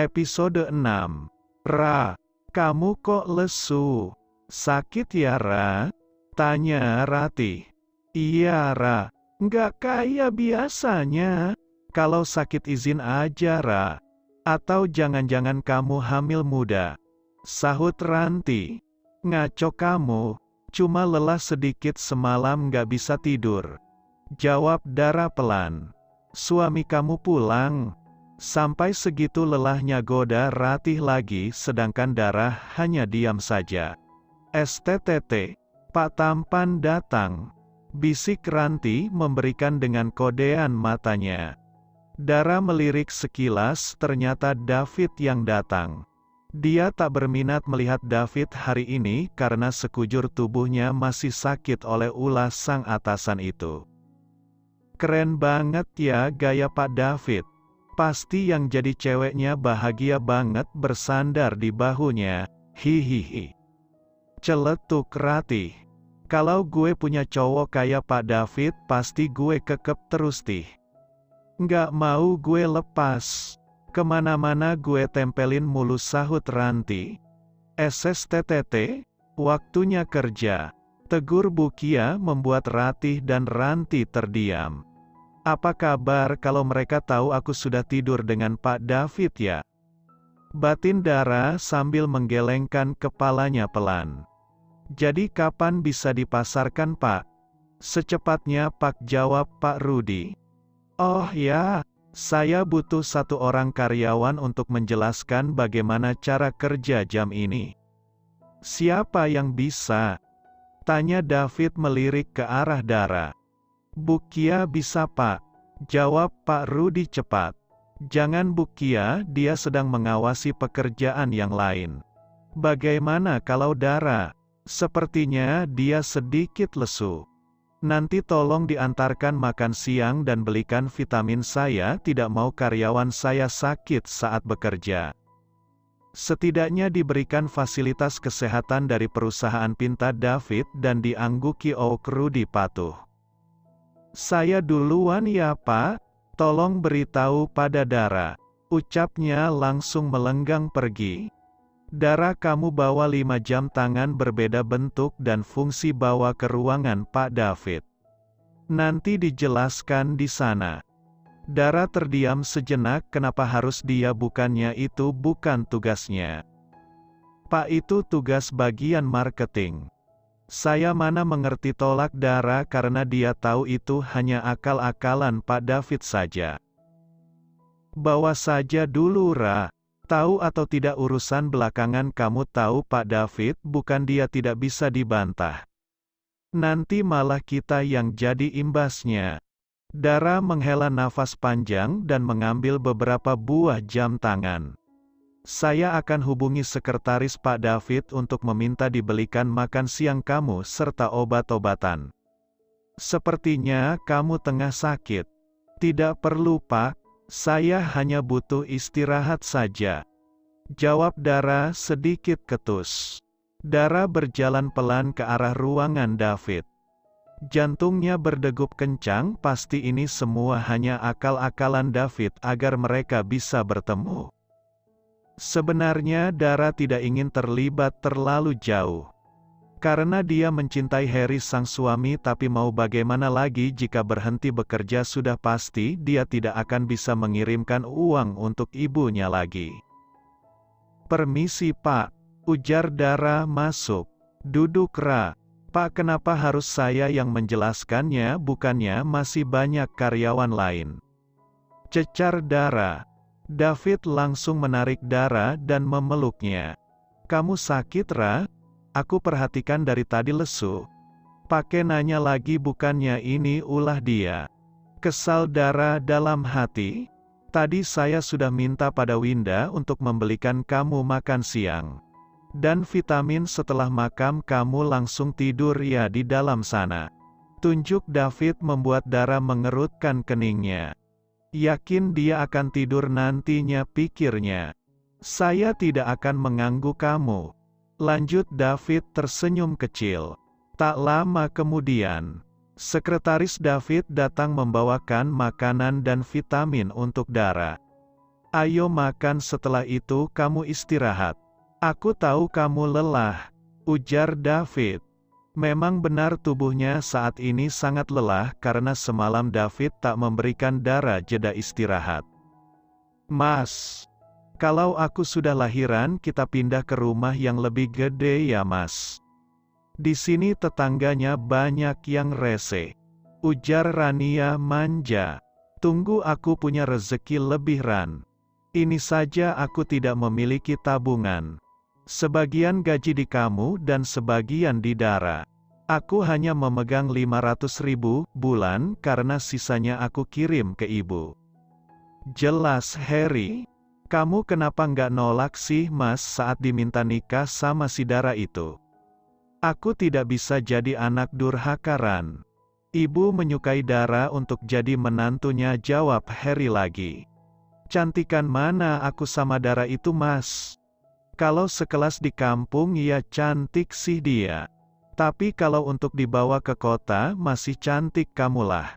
Episode 6. Ra, kamu kok lesu? Sakit ya Ra? Tanya Ratih. Iya Ra, nggak kayak biasanya. Kalau sakit izin aja Ra. Atau jangan-jangan kamu hamil muda? Sahut Ranti. Ngaco kamu, cuma lelah sedikit semalam nggak bisa tidur. Jawab Dara pelan. Suami kamu pulang. Sampai segitu lelahnya goda Ratih lagi sedangkan Dara hanya diam saja. STTT, Pak Tampan datang. Bisik Ranti memberikan dengan kodean matanya. Dara melirik sekilas ternyata David yang datang. Dia tak berminat melihat David hari ini karena sekujur tubuhnya masih sakit oleh ulah sang atasan itu. Keren banget ya gaya Pak David. Pasti yang jadi ceweknya bahagia banget bersandar di bahunya, hihihi. Celetuk Ratih. Kalau gue punya cowok kayak Pak David pasti gue kekep terus tih. Nggak mau gue lepas. Kemana-mana gue tempelin mulu sahut Ranti. SSTTT, waktunya kerja. Tegur Bukia membuat Ratih dan Ranti terdiam. Apa kabar kalau mereka tahu aku sudah tidur dengan Pak David ya? Batin Dara sambil menggelengkan kepalanya pelan. Jadi kapan bisa dipasarkan Pak? Secepatnya Pak, jawab Pak Rudi. Oh ya, saya butuh satu orang karyawan untuk menjelaskan bagaimana cara kerja jam ini. Siapa yang bisa? Tanya David melirik ke arah Dara. Bukia bisa Pak, jawab Pak Rudi cepat. Jangan Bukia, dia sedang mengawasi pekerjaan yang lain. Bagaimana kalau Dara? Sepertinya dia sedikit lesu. Nanti tolong diantarkan makan siang dan belikan vitamin, saya tidak mau karyawan saya sakit saat bekerja. Setidaknya diberikan fasilitas kesehatan dari perusahaan, pinta David dan diangguki Rudi patuh. Saya duluan ya Pak, tolong beritahu pada Dara. Ucapnya langsung melenggang pergi. Dara, kamu bawa 5 jam tangan berbeda bentuk dan fungsi bawa ke ruangan Pak David. Nanti dijelaskan di sana. Dara terdiam sejenak, kenapa harus dia, bukannya itu bukan tugasnya. Pak, itu tugas bagian marketing. Saya mana mengerti, tolak Dara karena dia tahu itu hanya akal-akalan Pak David saja. Bawa saja dulu Ra. Tahu atau tidak urusan belakangan kamu, tahu Pak David, bukan dia tidak bisa dibantah. Nanti malah kita yang jadi imbasnya. Dara menghela nafas panjang dan mengambil beberapa buah jam tangan. Saya akan hubungi sekretaris Pak David untuk meminta dibelikan makan siang kamu serta obat-obatan. Sepertinya kamu tengah sakit. Tidak perlu Pak, saya hanya butuh istirahat saja. Jawab Dara sedikit ketus. Dara berjalan pelan ke arah ruangan David. Jantungnya berdegup kencang, pasti ini semua hanya akal-akalan David agar mereka bisa bertemu. Sebenarnya Dara tidak ingin terlibat terlalu jauh. Karena dia mencintai Harry sang suami, tapi mau bagaimana lagi jika berhenti bekerja sudah pasti dia tidak akan bisa mengirimkan uang untuk ibunya lagi. Permisi Pak, ujar Dara masuk. Duduk Ra. Pak, kenapa harus saya yang menjelaskannya, bukannya masih banyak karyawan lain? Cecar Dara. David langsung menarik Dara dan memeluknya. Kamu sakit Ra? Aku perhatikan dari tadi lesu. Pakai nanya lagi, bukannya ini ulah dia. Kesal Dara dalam hati. Tadi saya sudah minta pada Winda untuk membelikan kamu makan siang. Dan vitamin, setelah makan kamu langsung tidur ya di dalam sana. Tunjuk David membuat Dara mengerutkan keningnya. Yakin dia akan tidur nantinya, pikirnya. Saya tidak akan mengganggu kamu. Lanjut David tersenyum kecil. Tak lama kemudian, sekretaris David datang membawakan makanan dan vitamin untuk Dara. Ayo makan, setelah itu kamu istirahat. Aku tahu kamu lelah, ujar David. Memang benar tubuhnya saat ini sangat lelah karena semalam David tak memberikan Dara jeda istirahat. Mas, kalau aku sudah lahiran kita pindah ke rumah yang lebih gede ya mas. Di sini tetangganya banyak yang rese. Ujar Rania manja. Tunggu aku punya rezeki lebih Ran. Ini saja aku tidak memiliki tabungan. Sebagian gaji di kamu dan sebagian di Dara. Aku hanya memegang 500.000 bulan karena sisanya aku kirim ke ibu. Jelas Harry. Kamu kenapa nggak nolak sih mas saat diminta nikah sama si Dara itu? Aku tidak bisa jadi anak durhaka Ran. Ibu menyukai Dara untuk jadi menantunya, jawab Harry lagi. Cantikan mana aku sama Dara itu mas? Kalau sekelas di kampung ya cantik sih dia. Tapi kalau untuk dibawa ke kota masih cantik kamulah.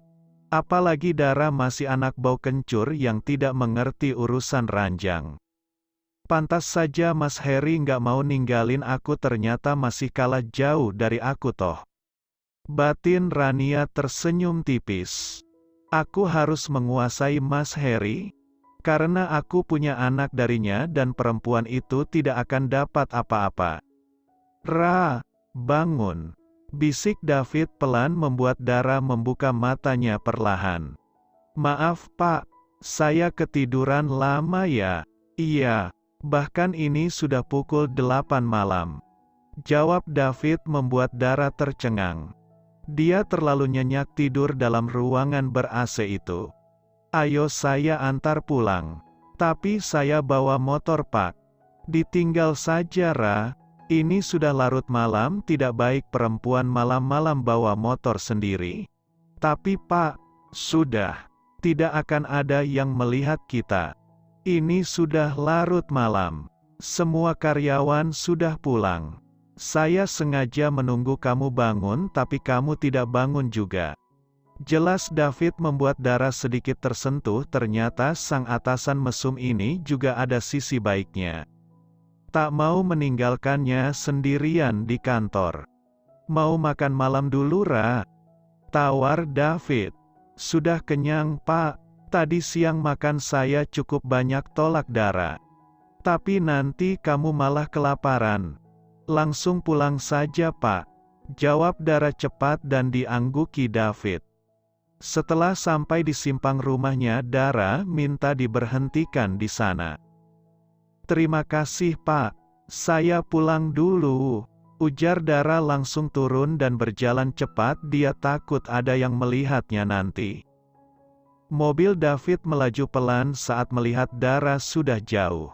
Apalagi Dara masih anak bau kencur yang tidak mengerti urusan ranjang. Pantas saja Mas Harry nggak mau ninggalin aku, ternyata masih kalah jauh dari aku toh. Batin Rania tersenyum tipis. Aku harus menguasai Mas Harry. Karena aku punya anak darinya dan perempuan itu tidak akan dapat apa-apa. Ra, bangun. Bisik David pelan membuat Dara membuka matanya perlahan. Maaf pak, saya ketiduran lama ya. Iya, bahkan ini sudah pukul 8 malam. Jawab David membuat Dara tercengang. Dia terlalu nyenyak tidur dalam ruangan ber-AC itu. Ayo saya antar pulang. Tapi saya bawa motor pak. Ditinggal saja Ra. Ini sudah larut malam, tidak baik perempuan malam-malam bawa motor sendiri. Tapi pak, sudah. Tidak akan ada yang melihat kita. Ini sudah larut malam. Semua karyawan sudah pulang. Saya sengaja menunggu kamu bangun tapi kamu tidak bangun juga. Jelas David membuat Dara sedikit tersentuh, ternyata sang atasan mesum ini juga ada sisi baiknya. Tak mau meninggalkannya sendirian di kantor. Mau makan malam dulu Ra? Tawar David. Sudah kenyang pak, tadi siang makan saya cukup banyak, tolak Dara. Tapi nanti kamu malah kelaparan. Langsung pulang saja pak. Jawab Dara cepat dan diangguki David. Setelah sampai di simpang rumahnya, Dara minta diberhentikan di sana. Terima kasih pak, saya pulang dulu. Ujar Dara langsung turun dan berjalan cepat, dia takut ada yang melihatnya nanti. Mobil David melaju pelan saat melihat Dara sudah jauh.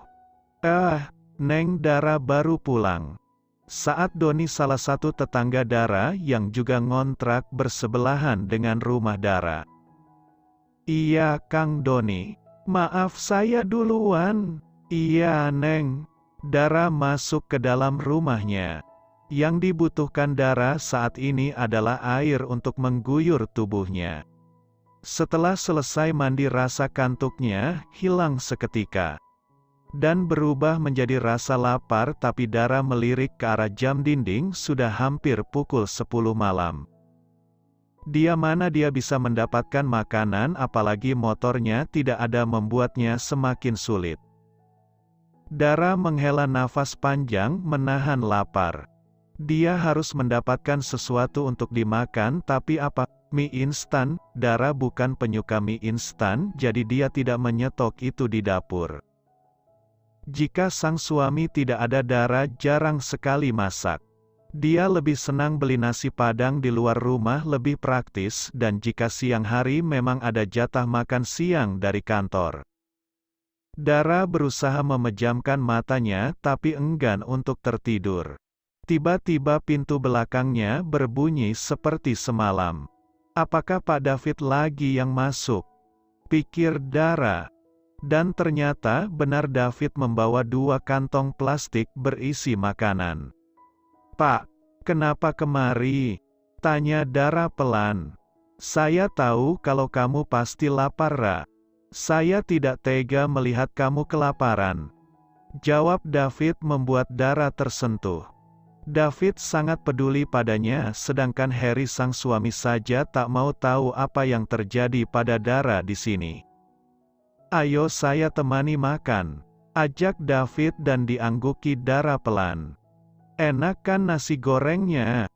Neng Dara baru pulang. Saat Doni, salah satu tetangga Dara yang juga ngontrak bersebelahan dengan rumah Dara. Iya Kang Doni. Maaf saya duluan. Iya Neng. Dara masuk ke dalam rumahnya. Yang dibutuhkan Dara saat ini adalah air untuk mengguyur tubuhnya. Setelah selesai mandi, rasa kantuknya hilang seketika. Dan berubah menjadi rasa lapar, tapi Dara melirik ke arah jam dinding, sudah hampir pukul 10 malam. Mana dia bisa mendapatkan makanan, apalagi motornya tidak ada, membuatnya semakin sulit. Dara menghela nafas panjang, menahan lapar. Dia harus mendapatkan sesuatu untuk dimakan, tapi apa? Mie instan. Dara bukan penyuka mie instan, jadi dia tidak menyetok itu di dapur. Jika sang suami tidak ada, Dara jarang sekali masak. Dia lebih senang beli nasi padang di luar rumah, lebih praktis, dan jika siang hari memang ada jatah makan siang dari kantor. Dara berusaha memejamkan matanya, tapi enggan untuk tertidur. Tiba-tiba pintu belakangnya berbunyi seperti semalam. Apakah Pak David lagi yang masuk? Pikir Dara. Dan ternyata benar, David membawa 2 kantong plastik berisi makanan. Pak, kenapa kemari? Tanya Dara pelan. Saya tahu kalau kamu pasti lapar Ra. Saya tidak tega melihat kamu kelaparan. Jawab David membuat Dara tersentuh. David sangat peduli padanya, sedangkan Harry sang suami saja tak mau tahu apa yang terjadi pada Dara di sini. Ayo saya temani makan, ajak David dan diangguki Dara pelan. Enak kan nasi gorengnya?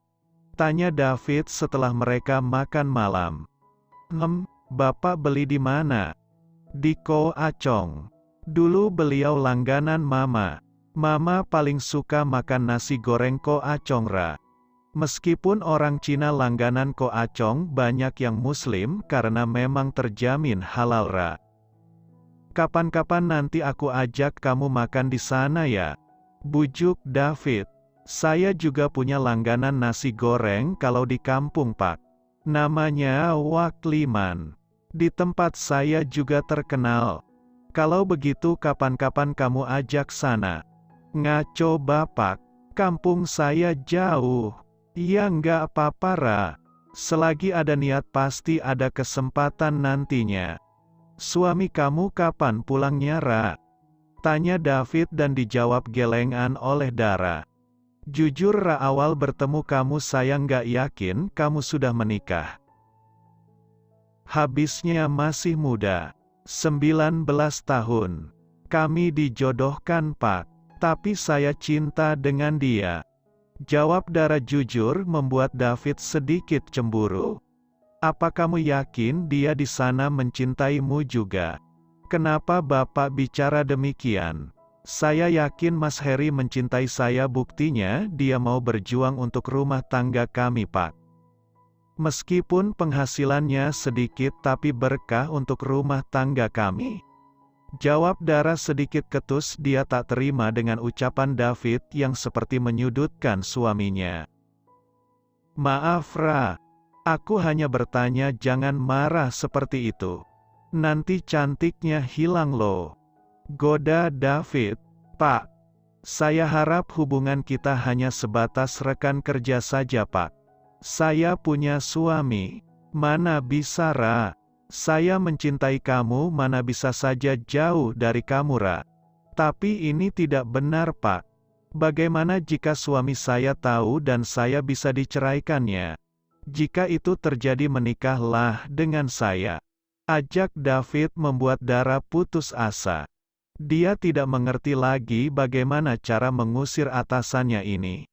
Tanya David setelah mereka makan malam. Bapak beli di mana? Di Ko Acong. Dulu beliau langganan Mama. Mama paling suka makan nasi goreng Ko Acong Ra. Meskipun orang Cina langganan Ko Acong, banyak yang Muslim karena memang terjamin halal Ra. Kapan-kapan nanti aku ajak kamu makan di sana ya. Bujuk David. Saya juga punya langganan nasi goreng kalau di kampung Pak. Namanya Wak Liman. Di tempat saya juga terkenal. Kalau begitu kapan-kapan kamu ajak sana. Ngaco Bapak, kampung saya jauh. Ya nggak apa-apa Ra. Selagi ada niat pasti ada kesempatan nantinya. Suami kamu kapan pulangnya Ra? Tanya David dan dijawab gelengan oleh Dara. Jujur Ra, awal bertemu kamu saya nggak yakin kamu sudah menikah. Habisnya masih muda. 19 tahun. Kami dijodohkan Pak. Tapi saya cinta dengan dia. Jawab Dara jujur membuat David sedikit cemburu. Apa kamu yakin dia di sana mencintaimu juga? Kenapa Bapak bicara demikian? Saya yakin Mas Harry mencintai saya, buktinya dia mau berjuang untuk rumah tangga kami Pak. Meskipun penghasilannya sedikit tapi berkah untuk rumah tangga kami. Jawab Dara sedikit ketus, dia tak terima dengan ucapan David yang seperti menyudutkan suaminya. Maaf Ra, aku hanya bertanya, jangan marah seperti itu. Nanti cantiknya hilang loh. Goda David. Pak, saya harap hubungan kita hanya sebatas rekan kerja saja Pak. Saya punya suami. Mana bisa Ra? Saya mencintai kamu, mana bisa saja jauh dari kamu Ra. Tapi ini tidak benar Pak. Bagaimana jika suami saya tahu dan saya bisa diceraikannya? Jika itu terjadi, menikahlah dengan saya. Ajak David membuat Dara putus asa. Dia tidak mengerti lagi bagaimana cara mengusir atasannya ini.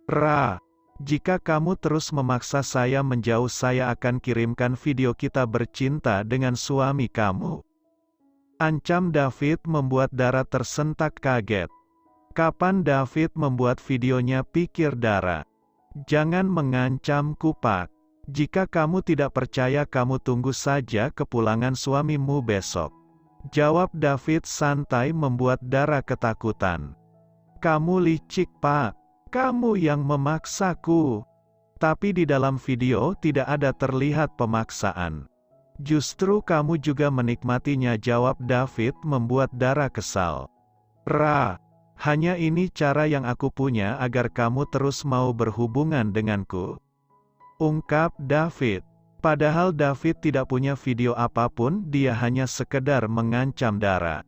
Ra, jika kamu terus memaksa saya menjauh, saya akan kirimkan video kita bercinta dengan suami kamu. Ancam David membuat Dara tersentak kaget. Kapan David membuat videonya, pikir Dara. Jangan mengancamku Pak. Jika kamu tidak percaya, kamu tunggu saja kepulangan suamimu besok. Jawab David santai membuat Dara ketakutan. Kamu licik Pak. Kamu yang memaksaku. Tapi di dalam video tidak ada terlihat pemaksaan. Justru kamu juga menikmatinya, jawab David membuat Dara kesal. Ra, hanya ini cara yang aku punya agar kamu terus mau berhubungan denganku. Ungkap David. Padahal David tidak punya video apapun, dia hanya sekedar mengancam Dara.